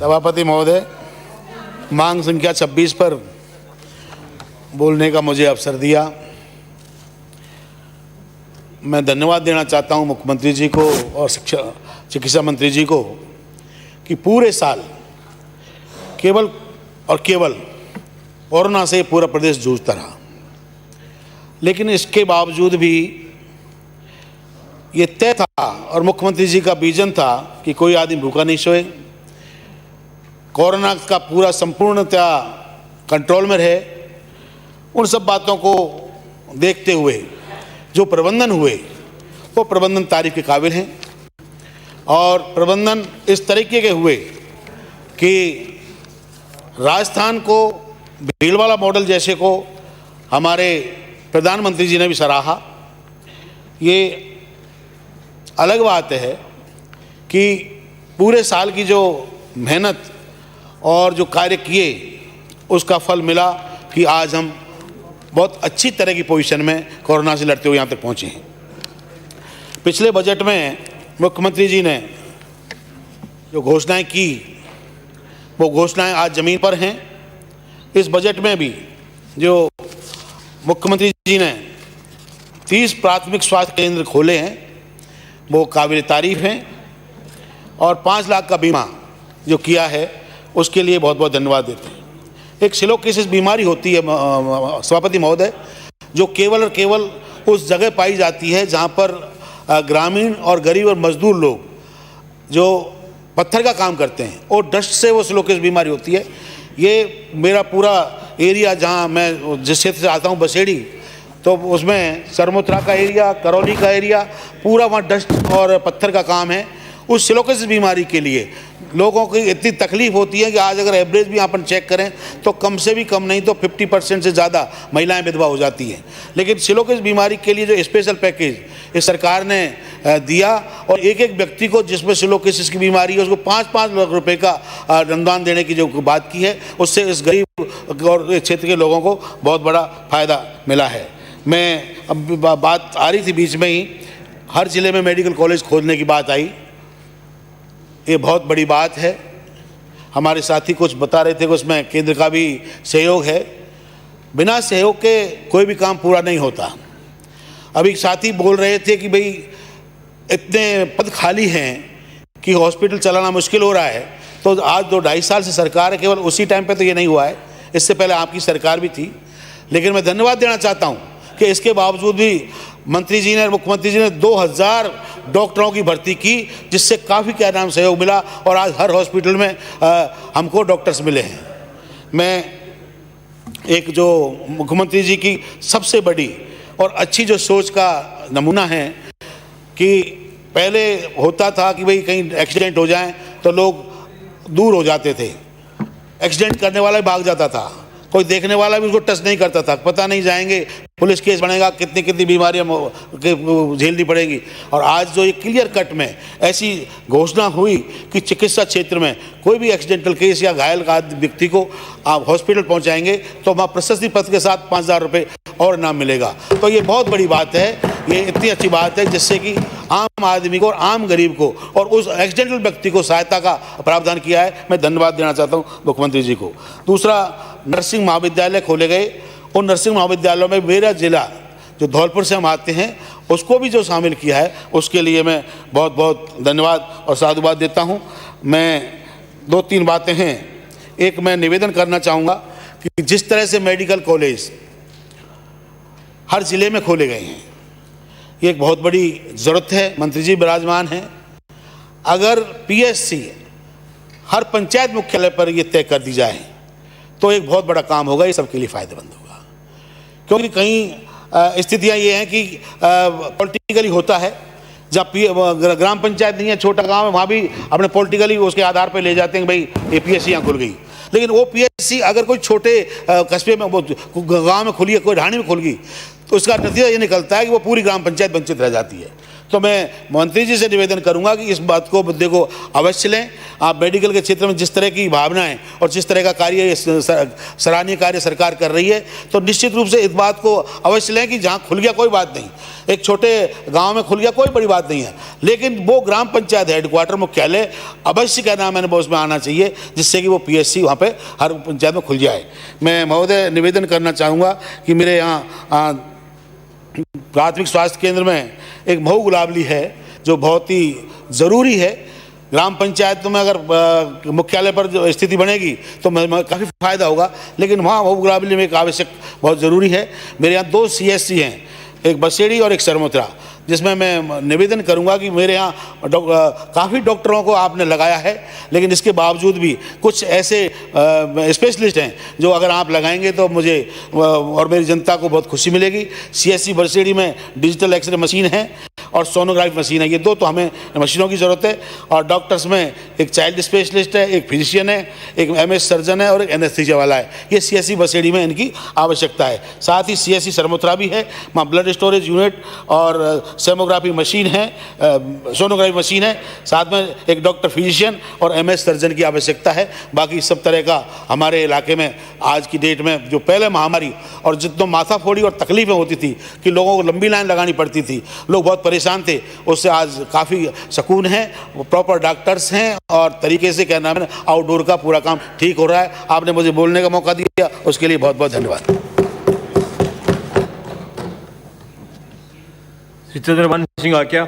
सभापति महोदय, मांग संख्या 26 पर बोलने का मुझे अवसर दिया। मैं धन्यवाद देना चाहता हूं मुख्यमंत्री जी को और चिकित्सा मंत्री जी को कि पूरे साल केवल कोरोना से पूरा प्रदेश जूझता रहा, लेकिन इसके बावजूद भी ये तय था और मुख्यमंत्री जी का विजन था कि कोई आदमी भूखा नहीं सोए, कोरोना का पूरा संपूर्णतया कंट्रोल में रहे। उन सब बातों को देखते हुए जो प्रबंधन हुए वो प्रबंधन तारीफ के काबिल हैं और प्रबंधन इस तरीके के हुए कि राजस्थान को भीलवाड़ा मॉडल जैसे को हमारे प्रधानमंत्री जी ने भी सराहा। ये अलग बात है कि पूरे साल की जो मेहनत और जो कार्य किए उसका फल मिला कि आज हम बहुत अच्छी तरह की पोजीशन में कोरोना से लड़ते हुए यहाँ तक पहुँचे हैं। पिछले बजट में मुख्यमंत्री जी ने जो घोषणाएं की वो घोषणाएं आज ज़मीन पर हैं। इस बजट में भी जो मुख्यमंत्री जी ने 30 प्राथमिक स्वास्थ्य केंद्र खोले हैं वो काबिल तारीफ हैं और 5 लाख का बीमा जो किया है उसके लिए बहुत बहुत धन्यवाद देते हैं। एक सिलोकिसिस बीमारी होती है सभापति महोदय, जो केवल और केवल उस जगह पाई जाती है जहाँ पर ग्रामीण और गरीब और मजदूर लोग जो पत्थर का काम करते हैं और डस्ट से वो सिलोकिसिस बीमारी होती है। ये मेरा पूरा एरिया जहाँ मैं जिस क्षेत्र से आता हूँ बसेड़ी, तो उसमें सरमोत्रा का एरिया, करौली का एरिया पूरा वहाँ डस्ट और पत्थर का काम है। उस सिलोकिसिस बीमारी के लिए लोगों की इतनी तकलीफ होती है कि आज अगर एवरेज भी अपन चेक करें तो कम से भी कम नहीं तो 50% से ज़्यादा महिलाएं विधवा हो जाती हैं। लेकिन सिलोकिसिस बीमारी के लिए जो स्पेशल पैकेज इस सरकार ने दिया और एक एक व्यक्ति को जिसमें सिलोकिसिस की बीमारी है उसको 5-5 लाख रुपए का अनुदान देने की जो बात की है, उससे इस गरीब और क्षेत्र के लोगों को बहुत बड़ा फ़ायदा मिला है। मैं अब बात आ रही थी बीच में ही, हर ज़िले में मेडिकल कॉलेज खोलने की बात आई। ये बहुत बड़ी बात है। हमारे साथी कुछ बता रहे थे कि उसमें केंद्र का भी सहयोग है। बिना सहयोग के कोई भी काम पूरा नहीं होता। अभी साथी बोल रहे थे कि भाई इतने पद खाली हैं कि हॉस्पिटल चलाना मुश्किल हो रहा है। तो आज 2-2.5 साल से सरकार है, केवल उसी टाइम पे तो ये नहीं हुआ है, इससे पहले आपकी सरकार भी थी। लेकिन मैं धन्यवाद देना चाहता हूँ कि इसके बावजूद भी मंत्री जी ने, मुख्यमंत्री जी ने 2000 डॉक्टरों की भर्ती की, जिससे काफ़ी क्या नाम सहयोग मिला और आज हर हॉस्पिटल में हमको डॉक्टर्स मिले हैं। मैं एक जो मुख्यमंत्री जी की सबसे बड़ी और अच्छी जो सोच का नमूना है कि पहले होता था कि भाई कहीं एक्सीडेंट हो जाए तो लोग दूर हो जाते थे, एक्सीडेंट करने वाला भी भाग जाता था, कोई देखने वाला भी उसको टच नहीं करता था, पता नहीं जाएंगे पुलिस केस बनेगा, कितनी कितनी बीमारियां झेलनी पड़ेगी। और आज जो ये क्लियर कट में ऐसी घोषणा हुई कि चिकित्सा क्षेत्र में कोई भी एक्सीडेंटल केस या घायल का व्यक्ति को आप हॉस्पिटल पहुंचाएंगे तो वहाँ प्रशस्ति पत्र के साथ 5,000 रुपये और इनाम मिलेगा। तो ये बहुत बड़ी बात है, ये इतनी अच्छी बात है जिससे कि आम आदमी को और आम गरीब को और उस एक्सीडेंटल व्यक्ति को सहायता का प्रावधान किया है। मैं धन्यवाद देना चाहता हूँ मुख्यमंत्री जी को। दूसरा, नर्सिंग महाविद्यालय खोले गए। उन नर्सिंग महाविद्यालयों में मेरा जिला जो धौलपुर से हम आते हैं उसको भी जो शामिल किया है उसके लिए मैं बहुत बहुत धन्यवाद और साधुवाद देता हूँ। मैं 2-3 बातें हैं। एक, मैं निवेदन करना चाहूँगा कि जिस तरह से मेडिकल कॉलेज हर ज़िले में खोले गए हैं, ये एक बहुत बड़ी ज़रूरत है। मंत्री जी विराजमान हैं, अगर PSC हर पंचायत मुख्यालय पर ये तय कर दी जाए तो एक बहुत बड़ा काम होगा, ये सबके लिए फ़ायदेमंद होगा। क्योंकि कई स्थितियां ये हैं कि पॉलिटिकली होता है, जब ग्राम पंचायत नहीं है, छोटा गांव है, वहाँ भी अपने पॉलिटिकली उसके आधार पर ले जाते हैं कि भाई PSC यहाँ खुल गई। लेकिन वो PSC अगर कोई छोटे कस्बे में, वो गाँव में खुली है, कोई ढाणी में खुल गई, तो उसका नतीजा ये निकलता है कि वो पूरी ग्राम पंचायत वंचित रह जाती है। तो मैं मंत्री जी से निवेदन करूंगा कि इस बात को, मुद्दे को अवश्य लें। आप मेडिकल के क्षेत्र में जिस तरह की भावनाएं और जिस तरह का कार्य, सराहनीय कार्य सरकार कर रही है, तो निश्चित रूप से इस बात को अवश्य लें कि जहां खुल गया कोई बात नहीं, एक छोटे गांव में खुल गया कोई बड़ी बात नहीं है, लेकिन वो ग्राम पंचायत हेडक्वार्टर मुख्यालय अवश्य क्या नाम है उसमें आना चाहिए, जिससे कि वो PSC वहाँ पे हर पंचायत में खुल जाए। मैं महोदय निवेदन करना चाहूँगा कि मेरे यहाँ प्राथमिक स्वास्थ्य केंद्र में एक महू गुलाबली है जो बहुत ही ज़रूरी है। ग्राम पंचायत में अगर मुख्यालय पर जो स्थिति बनेगी तो काफ़ी फायदा होगा, लेकिन वहाँ महू गुलाबली में एक आवश्यक बहुत ज़रूरी है। मेरे यहाँ 2 CSC हैं, एक बसेड़ी और एक सरमोत्रा, जिसमें मैं निवेदन करूंगा कि मेरे यहाँ काफ़ी डॉक्टरों को आपने लगाया है, लेकिन इसके बावजूद भी कुछ ऐसे स्पेशलिस्ट हैं जो अगर आप लगाएंगे तो मुझे और मेरी जनता को बहुत खुशी मिलेगी। CSC बरसेड़ी में डिजिटल एक्सरे मशीन है और सोनोग्राफी मशीन है, ये 2 तो हमें मशीनों की ज़रूरत है। और डॉक्टर्स में एक चाइल्ड स्पेशलिस्ट है, एक फिजिशियन है, एक MS सर्जन है और एक एनेस्थीसिया वाला है। ये CSC बसेड़ी में इनकी आवश्यकता है। साथ ही CSC सरमोत्रा भी है, वहाँ ब्लड स्टोरेज यूनिट और सेमोग्राफी मशीन है, सोनोग्राफी मशीन है, साथ में एक डॉक्टर फिजिशियन और MS सर्जन की आवश्यकता है। बाकी सब तरह का हमारे इलाके में आज की डेट में, जो पहले महामारी और जितना माथाफोड़ी और तकलीफें होती थी कि लोगों को लंबी लाइन लगानी पड़ती थी, लोग बहुत परेशान थे, उससे आज काफ़ी सुकून है, प्रॉपर डॉक्टर्स हैं और तरीके से क्या नाम है आउटडोर का पूरा काम ठीक हो रहा है। आपने मुझे बोलने का मौका दिया, उसके लिए बहुत बहुत धन्यवाद। श्री चंद्रभान सिंह आक्या।